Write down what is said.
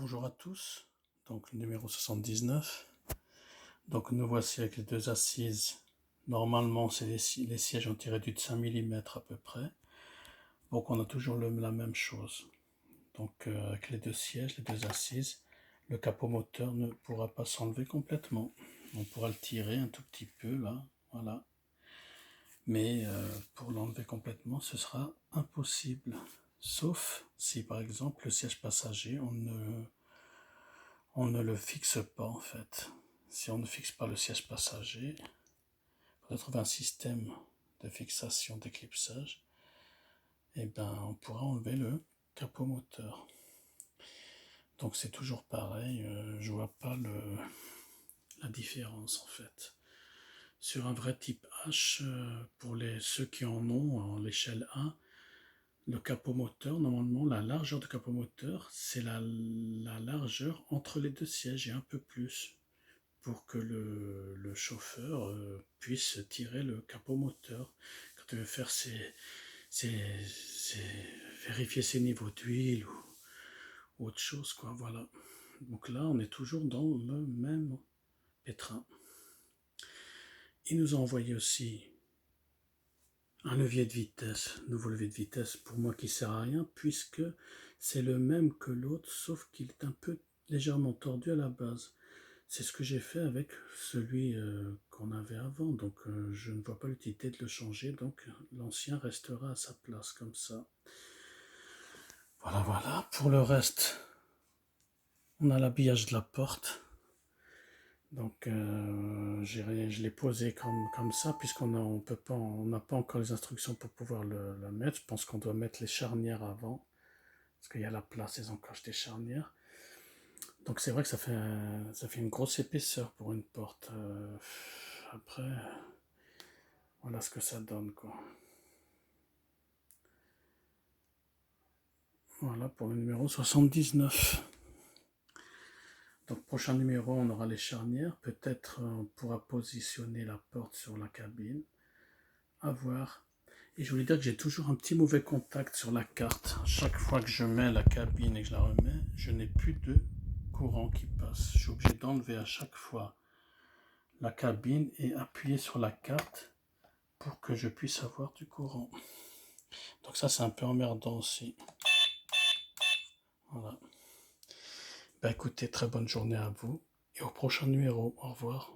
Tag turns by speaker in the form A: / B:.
A: Bonjour à tous, donc le numéro 79. Donc nous voici avec les deux assises. Normalement, c'est les sièges ont tiré du de 5 mm à peu près. Donc on a toujours la même chose. Donc avec les deux sièges, les deux assises, le capot moteur ne pourra pas s'enlever complètement. On pourra le tirer un tout petit peu là, voilà. Mais pour l'enlever complètement, ce sera impossible. Sauf si par exemple le siège passager, on ne le fixe pas en fait. Si on ne fixe pas le siège passager, il faudrait trouver un système de fixation d'éclipsage, et ben on pourra enlever le capot moteur. Donc c'est toujours pareil, je vois pas la différence en fait. Sur un vrai type H, pour ceux qui en ont en l'échelle 1, le capot moteur, normalement la largeur du capot moteur, c'est la largeur entre les deux sièges et un peu plus, pour que le chauffeur puisse tirer le capot moteur. Quand il veut faire vérifier ses niveaux d'huile ou autre chose, quoi, voilà. Donc là, on est toujours dans le même pétrin. Il nous a envoyé aussi un levier de vitesse, nouveau levier de vitesse, pour moi qui sert à rien, puisque c'est le même que l'autre, sauf qu'il est un peu légèrement tordu à la base. C'est ce que j'ai fait avec celui qu'on avait avant, donc je ne vois pas l'utilité de le changer, donc l'ancien restera à sa place comme ça. Voilà. Pour le reste, on a l'habillage de la porte. Donc je l'ai posé comme ça, puisqu'on n'a pas encore les instructions pour pouvoir le mettre. Je pense qu'on doit mettre les charnières avant, parce qu'il y a la place, ils enclenchent des charnières. Donc c'est vrai que ça fait une grosse épaisseur pour une porte. Après, voilà ce que ça donne, quoi. Voilà pour le numéro 79. Donc prochain numéro, on aura les charnières. Peut-être on pourra positionner la porte sur la cabine. À voir. Et je voulais dire que j'ai toujours un petit mauvais contact sur la carte. Chaque fois que je mets la cabine et que je la remets, je n'ai plus de courant qui passe. Je suis obligé d'enlever à chaque fois la cabine et appuyer sur la carte pour que je puisse avoir du courant. Donc ça, c'est un peu emmerdant aussi. Voilà. Ben écoutez, très bonne journée à vous et au prochain numéro. Au revoir.